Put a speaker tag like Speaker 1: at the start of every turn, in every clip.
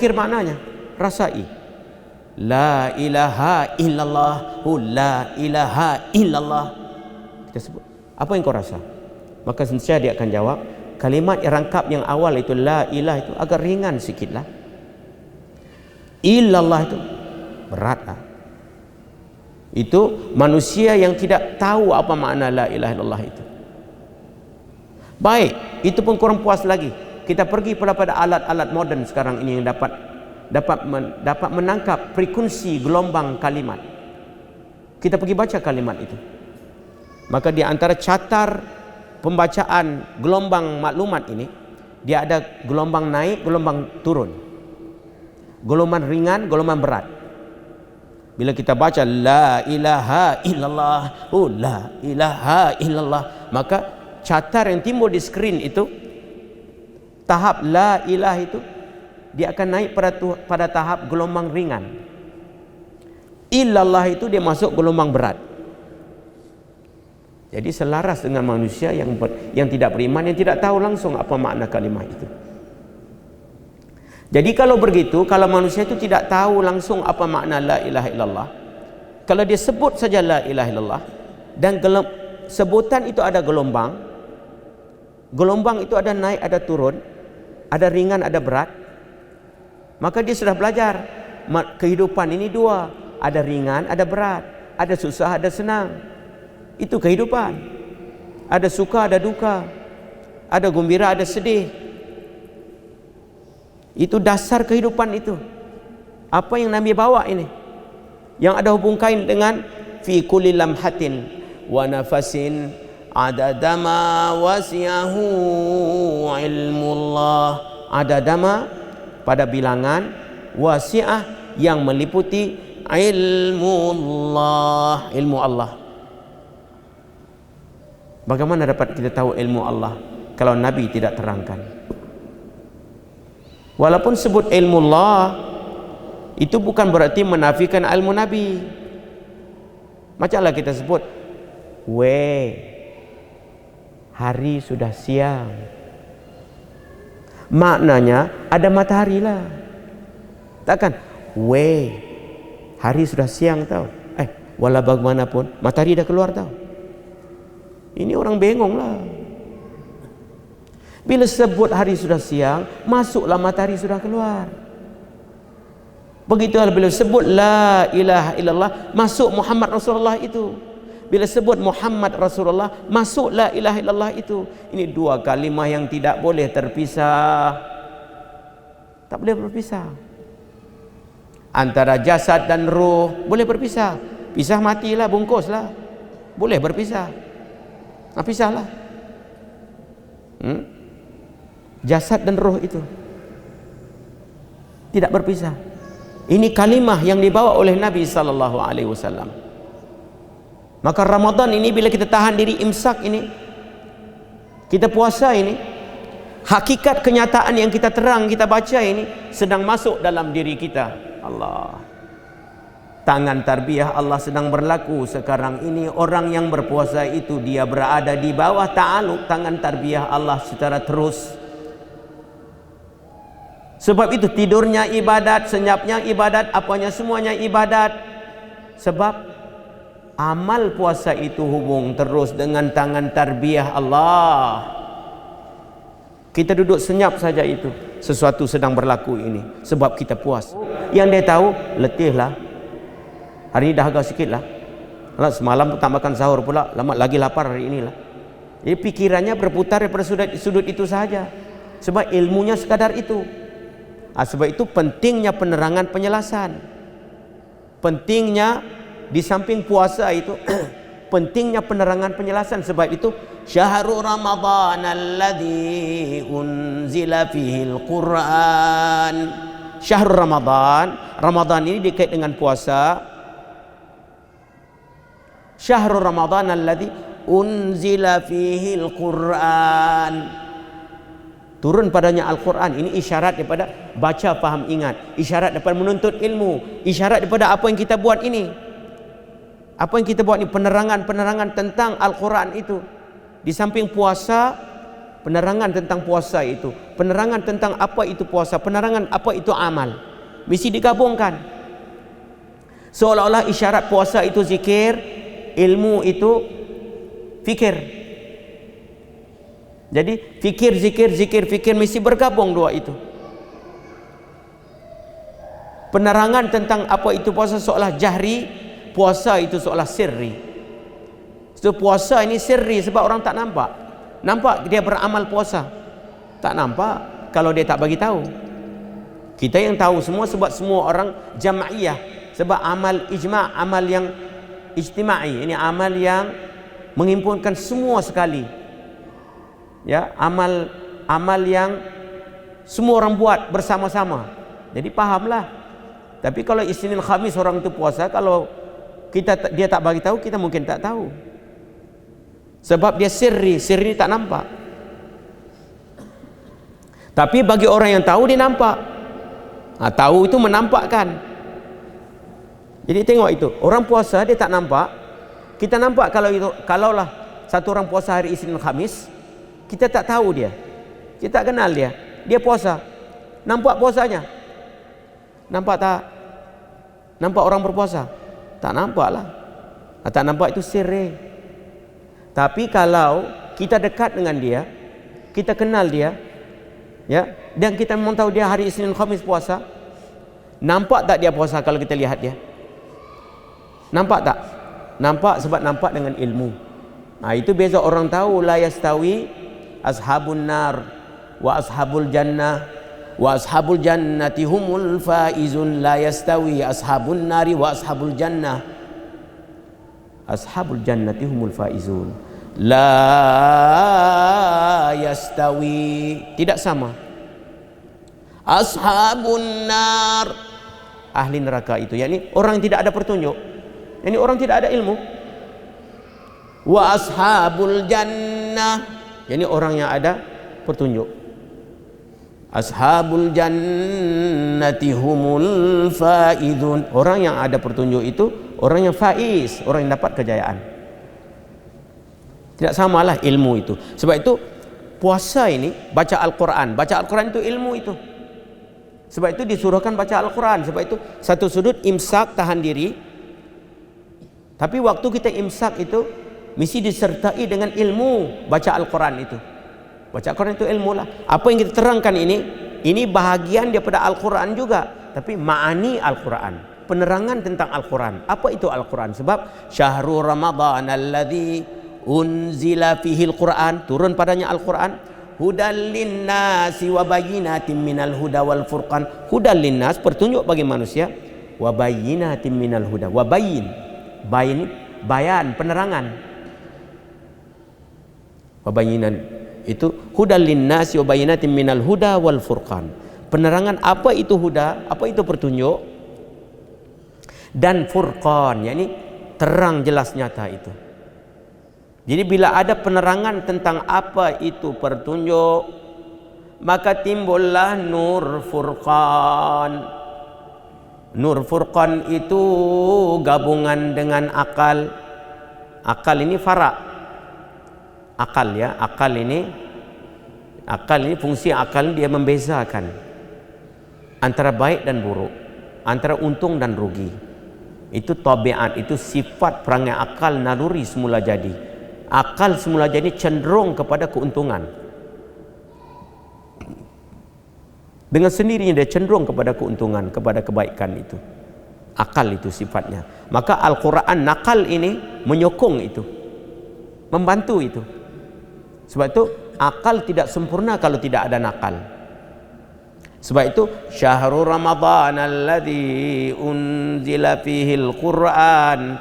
Speaker 1: fikir maknanya, rasai. La ilaha illallah, la ilaha illallah. Kita sebut, apa yang kau rasa? Maka sentiasa dia akan jawab, kalimat yang rangkap yang awal itu la ilah itu agak ringan sikitlah. Illallah itu beratlah. Itu manusia yang tidak tahu apa makna la ilaha illallah itu. Baik, itu pun kurang puas lagi. Kita pergi pada alat-alat moden sekarang ini yang dapat menangkap frekuensi gelombang kalimat. Kita pergi baca kalimat itu. Maka di antara catar pembacaan gelombang maklumat ini, dia ada gelombang naik, gelombang turun, gelombang ringan, gelombang berat. Bila kita baca la ilaha illallah, la ilaha illallah, maka catar yang timbul di skrin itu, tahap la ilah itu, dia akan naik pada tahap gelombang ringan. Illallah itu dia masuk gelombang berat. Jadi selaras dengan manusia yang tidak beriman, yang tidak tahu langsung apa makna kalimah itu. Jadi kalau begitu, kalau manusia itu tidak tahu langsung apa makna la ilaha illallah, kalau dia sebut saja la ilaha illallah, dan sebutan itu ada gelombang, gelombang itu ada naik, ada turun, ada ringan, ada berat, maka dia sudah belajar kehidupan ini dua, ada ringan, ada berat, ada susah, ada senang. Itu kehidupan. Ada suka, ada duka, ada gembira, ada sedih. Itu dasar kehidupan itu. Apa yang Nabi bawa ini, yang ada hubung kain dengan fi kulli lamhatin wa nafasin adadama wasi'ahu ilmullah. Adadama pada bilangan, wasi'ah yang meliputi ilmullah, ilmu Allah. Bagaimana dapat kita tahu ilmu Allah kalau Nabi tidak terangkan? Walaupun sebut ilmu Allah, itu bukan berarti menafikan ilmu Nabi. Macamlah kita sebut, hari sudah siang. Maknanya ada matahari lah. Takkan, hari sudah siang tau. Walau bagaimanapun, matahari dah keluar tau. Ini orang bengong lah. Bila sebut hari sudah siang, masuklah matahari sudah keluar. Begitulah bila sebut la ilaha illallah, masuk Muhammad Rasulullah itu. Bila sebut Muhammad Rasulullah, masuk la ilaha illallah itu. Ini dua kalimah yang tidak boleh terpisah. Tak boleh berpisah. Antara jasad dan ruh boleh berpisah. Pisah matilah, bungkuslah. Boleh berpisah. Pisahlah. Jasad dan roh itu tidak berpisah. Ini kalimah yang dibawa oleh Nabi sallallahu alaihi wasallam. Maka Ramadan ini bila kita tahan diri imsak ini, kita puasa ini, hakikat kenyataan yang kita terang, kita baca ini sedang masuk dalam diri kita. Allah. Tangan tarbiyah Allah sedang berlaku sekarang ini. Orang yang berpuasa itu dia berada di bawah ta'aluk tangan tarbiyah Allah secara terus. Sebab itu tidurnya ibadat, senyapnya ibadat, apanya semuanya ibadat. Sebab amal puasa itu hubung terus dengan tangan tarbiyah Allah. Kita duduk senyap saja itu, sesuatu sedang berlaku ini. Sebab kita puas. Yang dia tahu, letihlah. Hari ini dahaga sikit lah. Semalam tak makan sahur pula, lagi lapar hari inilah. Jadi pikirannya berputar daripada sudut itu sahaja. Sebab ilmunya sekadar itu. Sebab itu pentingnya penerangan penjelasan. Pentingnya di samping puasa itu pentingnya penerangan penjelasan. Sebab itu syahrul Ramadan alladzi unzila fihil Quran. Syahrul Ramadan, Ramadan ini dikait dengan puasa. Syahrul Ramadan alladzi unzila fihil Quran. Turun padanya Al-Quran. Ini isyarat daripada baca, faham, ingat. Isyarat daripada menuntut ilmu. Isyarat daripada apa yang kita buat ini. Apa yang kita buat ini, penerangan tentang Al-Quran itu. Di samping puasa, penerangan tentang puasa itu, penerangan tentang apa itu puasa, penerangan apa itu amal. Mesti digabungkan. Seolah-olah isyarat puasa itu zikir, ilmu itu fikir. Jadi fikir, zikir, zikir, fikir mesti bergabung dua itu. Penerangan tentang apa itu puasa seolah jahri, puasa itu seolah sirri. So puasa ini sirri sebab orang tak nampak. Nampak dia beramal puasa, tak nampak kalau dia tak bagi tahu. Kita yang tahu semua sebab semua orang jam'iyah, sebab amal ijma', amal yang ijtima'i, ini amal yang menghimpunkan semua sekali. Ya, amal yang semua orang buat bersama-sama. Jadi pahamlah. Tapi kalau Isnin Khamis orang itu puasa, kalau dia tak bagi tahu, kita mungkin tak tahu. Sebab dia sirri tak nampak. Tapi bagi orang yang tahu dia nampak. Tahu itu menampakkan. Jadi tengok itu, orang puasa dia tak nampak. Kita nampak kalaulah satu orang puasa hari Isnin Khamis, kita tak tahu dia, kita tak kenal dia, dia puasa. Nampak puasanya? Nampak tak? Nampak orang berpuasa? Tak nampak lah. Tak nampak itu sirri. Tapi kalau kita dekat dengan dia, kita kenal dia, ya, dan kita memang tahu dia hari Isnin Khamis puasa, nampak tak dia puasa kalau kita lihat dia? Nampak tak? Nampak sebab nampak dengan ilmu. Itu beza orang tahu. La yastawi ashabun nar wa ashabul jannah wa ashabul jannati humul faizun. La yastawi ashabun nari wa ashabul jannah. Ashabul jannati humul faizun. La yastawi, tidak sama. Ashabun nar, ahli neraka itu, yakni orang yang tidak ada petunjuk, yakni orang tidak ada ilmu. Wa ashabul jannah, yakni orang yang ada petunjuk. Ashabul jannati humul faizun, orang yang ada petunjuk itu orang yang faiz, orang yang dapat kejayaan. Tidak samalah ilmu itu. Sebab itu puasa ini baca Al-Quran. Baca Al-Quran itu ilmu itu. Sebab itu disuruhkan baca Al-Quran. Sebab itu satu sudut imsak, tahan diri. Tapi waktu kita imsak itu mesti disertai dengan ilmu baca Al-Quran itu. Baca Al-Quran itu ilmu lah. Apa yang kita terangkan ini bahagian daripada Al-Quran juga. Tapi ma'ani Al-Quran, penerangan tentang Al-Quran. Apa itu Al-Quran? Sebab syahrul Ramadan alladzi unzila fihil Quran, turun padanya Al-Quran. Hudal linnasi wa bayyinatin minal huda wal furqan. Hudal linnas, petunjuk bagi manusia. Wa bayyinatin minal huda. Wa bayyin, bayan, penerangan. Wa bayyinan itu hudal linnasi wa bayyinatin minal huda wal furqan. Penerangan apa itu huda, apa itu petunjuk, dan furqan, yakni terang jelas nyata itu. Jadi bila ada penerangan tentang apa itu petunjuk, maka timbullah nur furqan. Nur furqan itu gabungan dengan akal. Akal ini fara. Akal ya, akal ini fungsi akal dia membezakan antara baik dan buruk, antara untung dan rugi. Itu tabiat, itu sifat perangai akal naluri semula jadi. Akal semula jadi cenderung kepada keuntungan. Dengan sendirinya dia cenderung kepada keuntungan, kepada kebaikan itu. Akal itu sifatnya. Maka Al-Quran nakal ini menyokong itu, membantu itu. Sebab itu akal tidak sempurna kalau tidak ada nakal. Sebab itu syahrul Ramadan alladzi unzila fihil Quran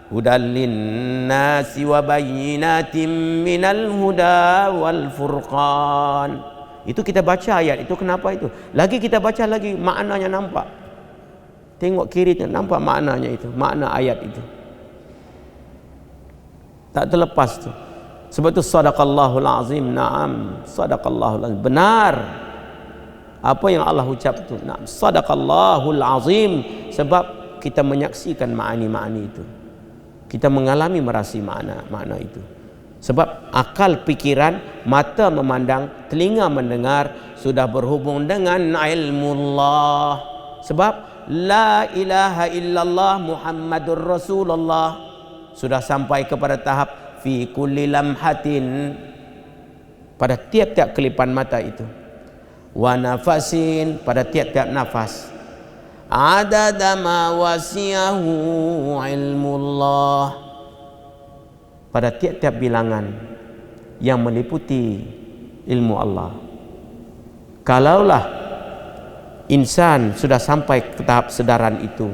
Speaker 1: hudal linnasi wa bayyinatin minal huda wal furqan. Itu kita baca ayat itu, kenapa itu? Lagi kita baca lagi maknanya nampak. Tengok kirinya nampak maknanya itu, makna ayat itu. Tak terlepas tu. Sebab itu sadaqallahul azim. Naam, sadaqallahul azim. Benar apa yang Allah ucap itu. Naam, sadaqallahul azim. Sebab kita menyaksikan makna-makna itu. Kita mengalami merasi makna itu. Sebab akal pikiran, mata memandang, telinga mendengar sudah berhubung dengan ilmullah. Sebab la ilaha illallah Muhammadur Rasulullah sudah sampai kepada tahap fi kulli lamhatin, pada tiap-tiap kelipan mata itu, wa nafasin, pada tiap-tiap nafas, adada ma wasiyahu ilmullah, pada tiap-tiap bilangan yang meliputi ilmu Allah. Kalaulah insan sudah sampai ke tahap sedaran itu,